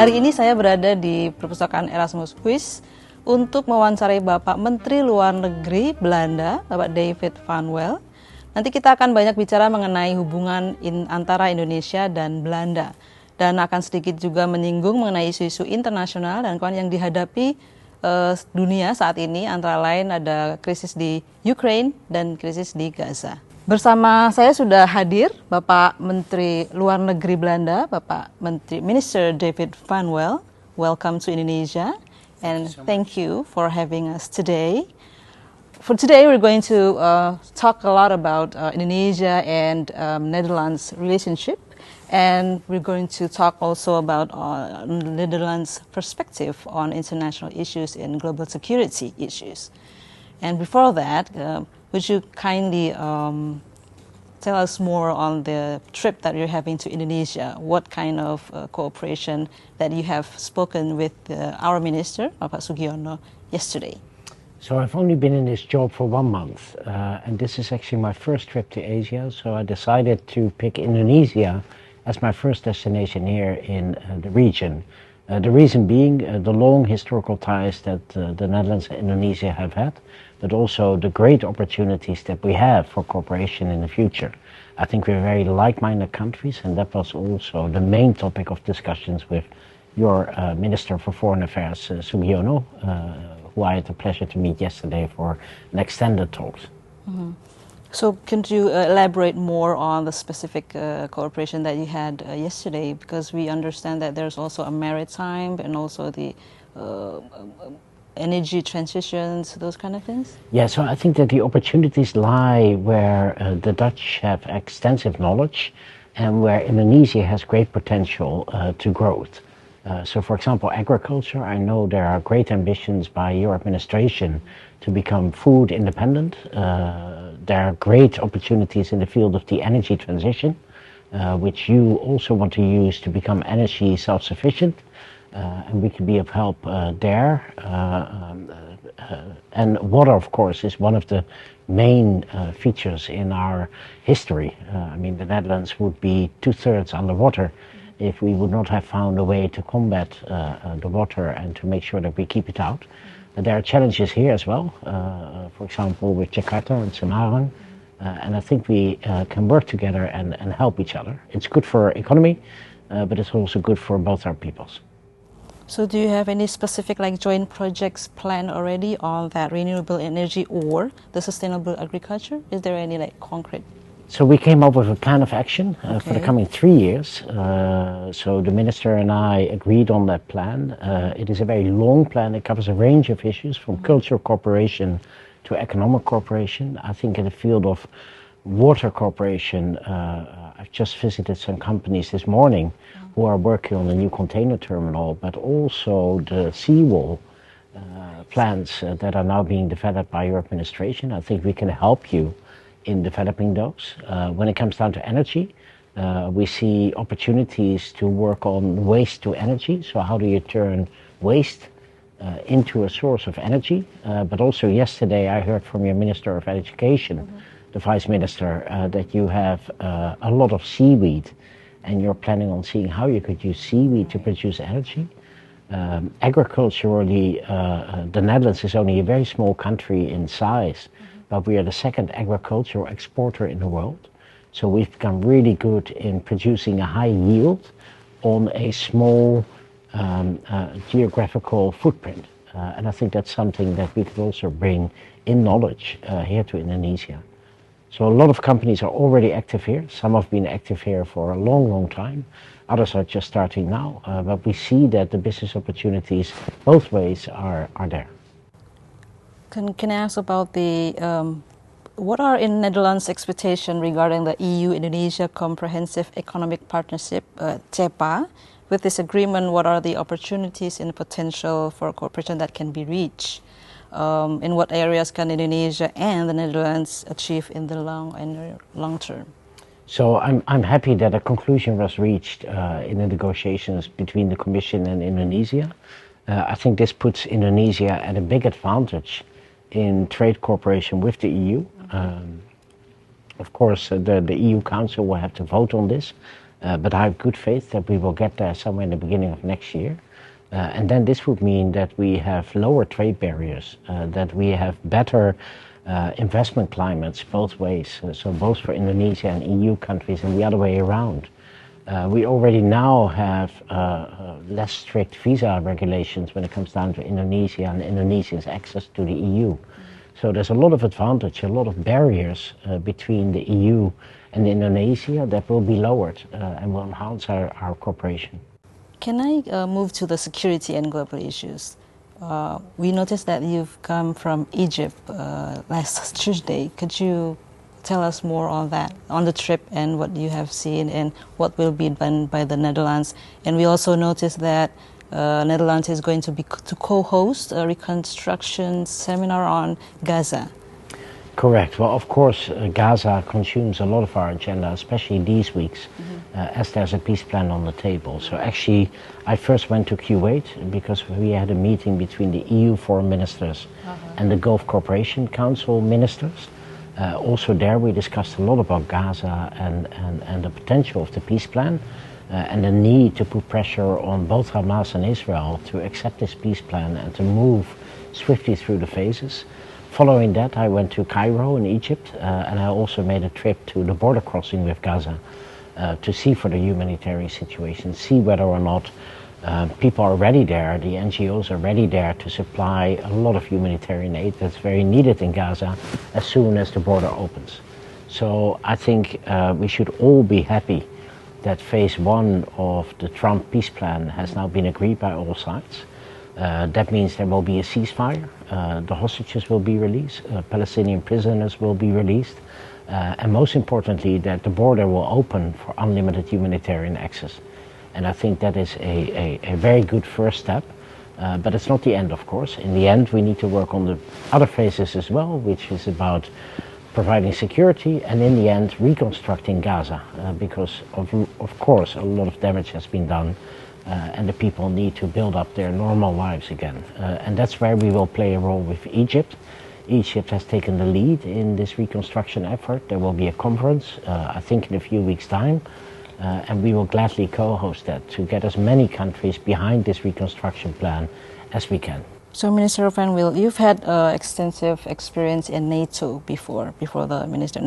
Hari ini saya berada di perpustakaan Erasmus Quiz untuk mewawancarai Bapak Menteri Luar Negeri Belanda, Bapak David van Weel. Nanti kita akan banyak bicara mengenai hubungan antara Indonesia dan Belanda. Dan akan sedikit juga menyinggung mengenai isu-isu internasional dan yang dihadapi dunia saat ini, antara lain ada krisis di Ukraine dan krisis di Gaza. Bersama saya sudah hadir Bapak Menteri Luar Negeri Belanda, Bapak Minister David van Weel. Welcome to Indonesia, and thank you for having us today. For today, we're going to talk a lot about Indonesia and Netherlands relationship, and we're going to talk also about Netherlands' perspective on international issues and global security issues. And before that, would you kindly tell us more on the trip that you're having to Indonesia? What kind of cooperation that you have spoken with our minister, Bapak Sugiono, yesterday? So I've only been in this job for 1 month, and this is actually my first trip to Asia, so I decided to pick Indonesia as my first destination here in the region. The reason being the long historical ties that the Netherlands and Indonesia have had, but also the great opportunities that we have for cooperation in the future. I think we're very like-minded countries, and that was also the main topic of discussions with your Minister for Foreign Affairs, Sugiono, who I had the pleasure to meet yesterday for an extended talks. Mm-hmm. So can you elaborate more on the specific cooperation that you had yesterday? Because we understand that there's also a maritime and also the energy transitions, those kind of things? Yeah, so I think that the opportunities lie where the Dutch have extensive knowledge and where Indonesia has great potential to growth. So for example, agriculture, I know there are great ambitions by your administration to become food independent. There are great opportunities in the field of the energy transition, which you also want to use to become energy self-sufficient. And we can be of help there. And water, of course, is one of the main features in our history. I mean, the Netherlands would be 2/3 underwater if we would not have found a way to combat the water and to make sure that we keep it out. There are challenges here as well, for example, with Jakarta and Semarang. And I think we can work together and help each other. It's good for our economy, but it's also good for both our peoples. So do you have any specific joint projects planned already on that renewable energy or the sustainable agriculture? Is there any concrete? So we came up with a plan of action for the coming 3 years. So the minister and I agreed on that plan. It is a very long plan. It covers a range of issues from cultural cooperation to economic cooperation. I think in the field of water cooperation, I've just visited some companies this morning who are working on a new container terminal, but also the seawall plans that are now being developed by your administration. I think we can help you in developing those. When it comes down to energy, we see opportunities to work on waste to energy. So how do you turn waste into a source of energy? But also yesterday I heard from your Minister of Education, the Vice Minister, that you have a lot of seaweed and you're planning on seeing how you could use seaweed to produce energy. Agriculturally, the Netherlands is only a very small country in size, but we are the second agricultural exporter in the world. So we've become really good in producing a high yield on a small geographical footprint. And I think that's something that we could also bring in knowledge here to Indonesia. So a lot of companies are already active here. Some have been active here for a long, long time. Others are just starting now. But we see that the business opportunities both ways are there. Can I ask about what are in Netherlands' expectation regarding the EU-Indonesia Comprehensive Economic Partnership, CEPA? With this agreement, what are the opportunities and potential for cooperation that can be reached? In what areas can Indonesia and the Netherlands achieve in the long term? So I'm happy that a conclusion was reached in the negotiations between the Commission and Indonesia. I think this puts Indonesia at a big advantage in trade cooperation with the EU. Of course, the EU Council will have to vote on this, But I have good faith that we will get there somewhere in the beginning of next year. And then this would mean that we have lower trade barriers, that we have better investment climates both ways, so both for Indonesia and EU countries and the other way around. We already now have less strict visa regulations when it comes down to Indonesia and Indonesians' access to the EU. So there's a lot of advantage, a lot of barriers between the EU and Indonesia that will be lowered and will enhance our cooperation. Can I move to the security and global issues? We noticed that you've come from Egypt last Tuesday. Could you tell us more on that, on the trip and what you have seen and what will be done by the Netherlands? And we also noticed that Netherlands is going to co-host a reconstruction seminar on Gaza. Correct. Well, of course, Gaza consumes a lot of our agenda, especially these weeks, as there's a peace plan on the table. So actually, I first went to Kuwait because we had a meeting between the EU foreign ministers and the Gulf Cooperation Council ministers. Also there we discussed a lot about Gaza and the potential of the peace plan and the need to put pressure on both Hamas and Israel to accept this peace plan and to move swiftly through the phases. Following that, I went to Cairo in Egypt, and I also made a trip to the border crossing with Gaza to see for the humanitarian situation, see whether or not people are ready there, the NGOs are ready there to supply a lot of humanitarian aid that's very needed in Gaza as soon as the border opens. So I think we should all be happy that phase one of the Trump peace plan has now been agreed by all sides. That means there will be a ceasefire, the hostages will be released, Palestinian prisoners will be released, and most importantly that the border will open for unlimited humanitarian access. And I think that is a very good first step, but it's not the end, of course. In the end we need to work on the other phases as well, which is about providing security and in the end reconstructing Gaza, because of course a lot of damage has been done. And the people need to build up their normal lives again. And that's where we will play a role with Egypt. Egypt has taken the lead in this reconstruction effort. There will be a conference, I think in a few weeks' time, and we will gladly co-host that to get as many countries behind this reconstruction plan as we can. So, Minister Van Weel, you've had extensive experience in NATO before the minister.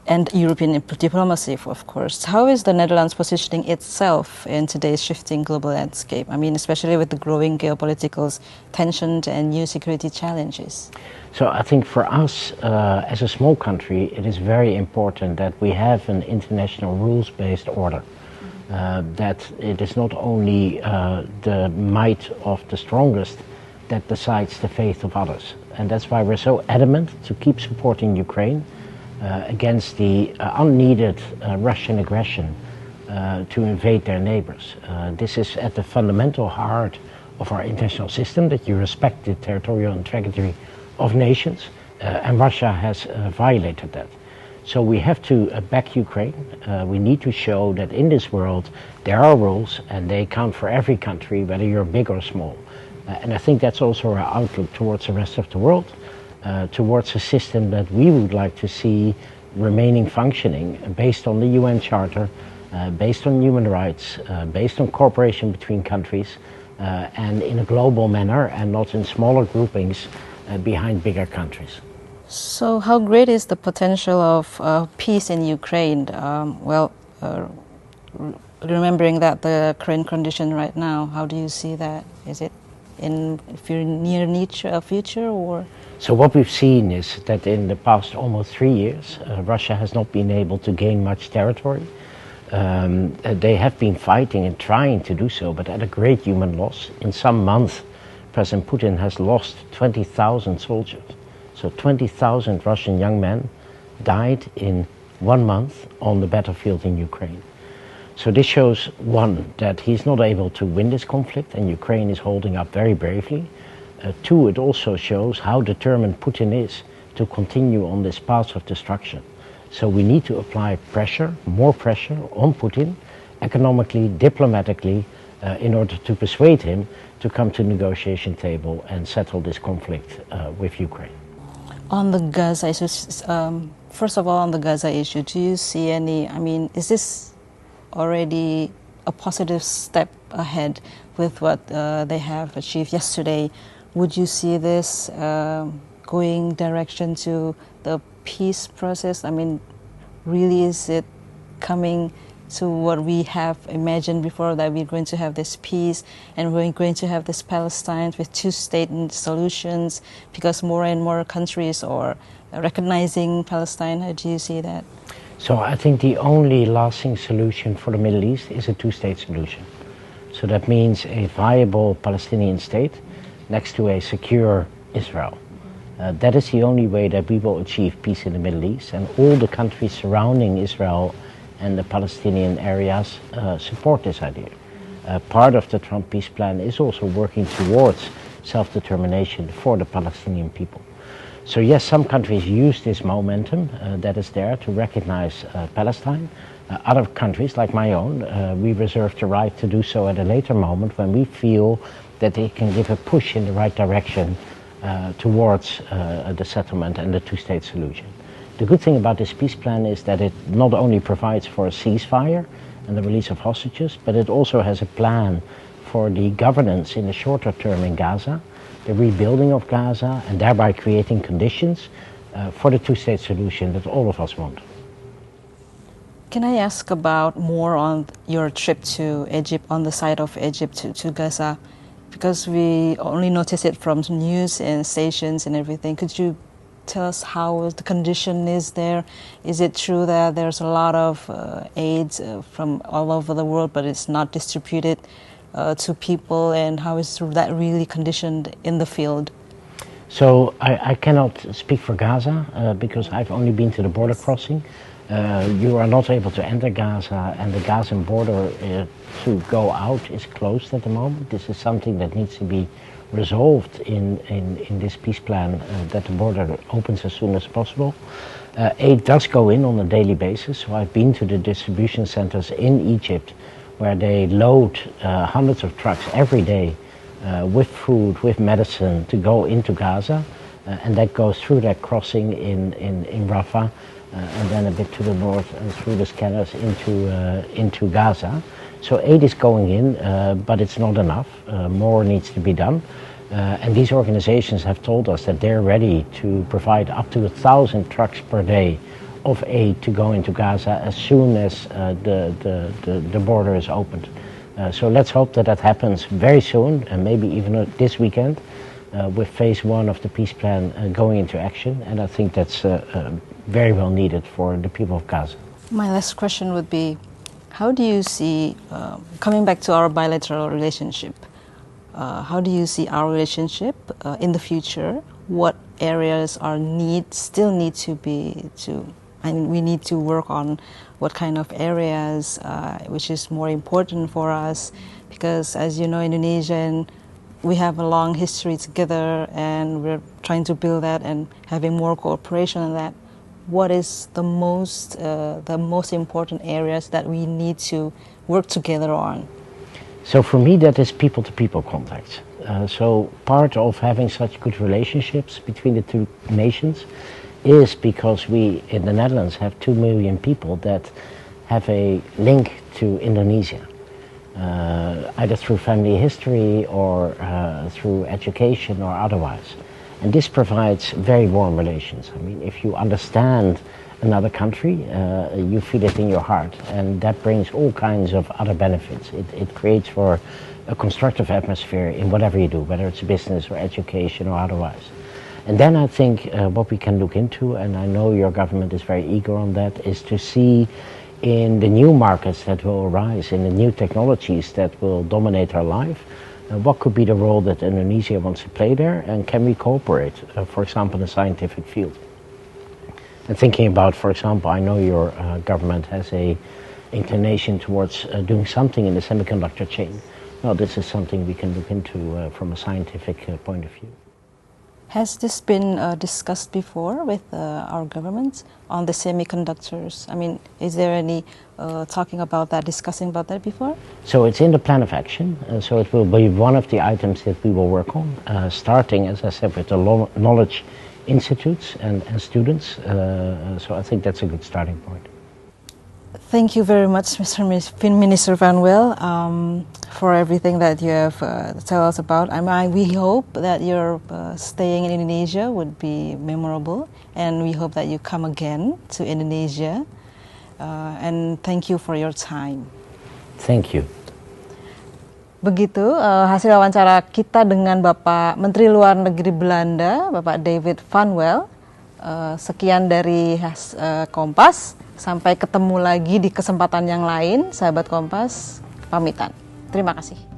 And European diplomacy, of course. How is the Netherlands positioning itself in today's shifting global landscape? I mean, especially with the growing geopolitical tensions and new security challenges. So I think for us, as a small country, it is very important that we have an international rules-based order. That it is not only the might of the strongest that decides the fate of others. And that's why we're so adamant to keep supporting Ukraine against the unneeded Russian aggression to invade their neighbors. This is at the fundamental heart of our international system, that you respect the territorial integrity of nations, and Russia has violated that. So we have to back Ukraine. We need to show that in this world there are rules and they count for every country, whether you're big or small. And I think that's also our outlook towards the rest of the world. Towards a system that we would like to see remaining functioning based on the UN Charter, based on human rights, based on cooperation between countries, and in a global manner and not in smaller groupings behind bigger countries. So how great is the potential of peace in Ukraine? Remembering that the current condition right now, how do you see that? Is it in near future or? So what we've seen is that in the past almost 3 years, Russia has not been able to gain much territory. They have been fighting and trying to do so, but at a great human loss. In some months, President Putin has lost 20,000 soldiers. So 20,000 Russian young men died in 1 month on the battlefield in Ukraine. So this shows, one, that he's not able to win this conflict and Ukraine is holding up very bravely. Two, it also shows how determined Putin is to continue on this path of destruction. So we need to apply pressure, more pressure on Putin, economically, diplomatically, in order to persuade him to come to the negotiation table and settle this conflict with Ukraine. On the Gaza issue, first of all, on the Gaza issue, do you see any, is this already a positive step ahead with what they have achieved yesterday. Would you see this going direction to the peace process? I mean, really, is it coming to what we have imagined before, that we're going to have this peace and we're going to have this Palestine with two-state solutions, because more and more countries are recognizing Palestine? How do you see that? So I think the only lasting solution for the Middle East is a two-state solution. So that means a viable Palestinian state next to a secure Israel. That is the only way that we will achieve peace in the Middle East, and all the countries surrounding Israel and the Palestinian areas support this idea. Part of the Trump peace plan is also working towards self-determination for the Palestinian people. So yes, some countries use this momentum that is there to recognize Palestine. Other countries, like my own, we reserve the right to do so at a later moment when we feel that they can give a push in the right direction towards the settlement and the two-state solution. The good thing about this peace plan is that it not only provides for a ceasefire and the release of hostages, but it also has a plan for the governance in the shorter term in Gaza, the rebuilding of Gaza, and thereby creating conditions for the two-state solution that all of us want. Can I ask about more on your trip to Egypt, on the side of Egypt to Gaza? Because we only notice it from news and stations and everything. Could you tell us how the condition is there? Is it true that there's a lot of aid from all over the world, but it's not distributed to people, and how is that really conditioned in the field? So I cannot speak for Gaza because I've only been to the border crossing. You are not able to enter Gaza, and the Gazan border to go out is closed at the moment. This is something that needs to be resolved in this peace plan, that the border opens as soon as possible. Aid does go in on a daily basis, so I've been to the distribution centers in Egypt where they load hundreds of trucks every day with food, with medicine to go into Gaza, and that goes through that crossing in Rafah, and then a bit to the north and through the scanners into Gaza. So aid is going in, but it's not enough. More needs to be done. And these organizations have told us that they're ready to provide up to 1,000 trucks per day of aid to go into Gaza as soon as the border is opened. So let's hope that that happens very soon, and maybe even this weekend, with phase one of the peace plan going into action. And I think that's very well needed for the people of Gaza. My last question would be, how do you see, coming back to our bilateral relationship, how do you see our relationship in the future? What areas still need to be we need to work on? What kind of areas which is more important for us? Because as you know, Indonesia, we have a long history together, and we're trying to build that and having more cooperation on that. What is the most important areas that we need to work together on? So for me, that is people-to-people contacts. So part of having such good relationships between the two nations is because we in the Netherlands have 2 million people that have a link to Indonesia, either through family history or through education or otherwise. And this provides very warm relations. I mean, if you understand another country, you feel it in your heart, and that brings all kinds of other benefits. It creates for a constructive atmosphere in whatever you do, whether it's business or education or otherwise. And then I think what we can look into, and I know your government is very eager on that, is to see in the new markets that will arise, in the new technologies that will dominate our life, what could be the role that Indonesia wants to play there, and can we cooperate, for example, in the scientific field? And thinking about, for example, I know your government has a inclination towards doing something in the semiconductor chain. Well, this is something we can look into from a scientific point of view. Has this been discussed before with our government on the semiconductors? I mean, is there any talking about that, discussing about that before? So it's in the plan of action. So it will be one of the items that we will work on, starting, as I said, with the knowledge institutes and students. So I think that's a good starting point. Thank you very much, Minister Van Weel, for everything that you have tell us about. We hope that your staying in Indonesia would be memorable, and we hope that you come again to Indonesia. And thank you for your time. Thank you. Begitu hasil wawancara kita dengan Bapak Menteri Luar Negeri Belanda, Bapak David Van Weel. Sekian dari Kompas. Sampai ketemu lagi di kesempatan yang lain, sahabat Kompas, pamitan. Terima kasih.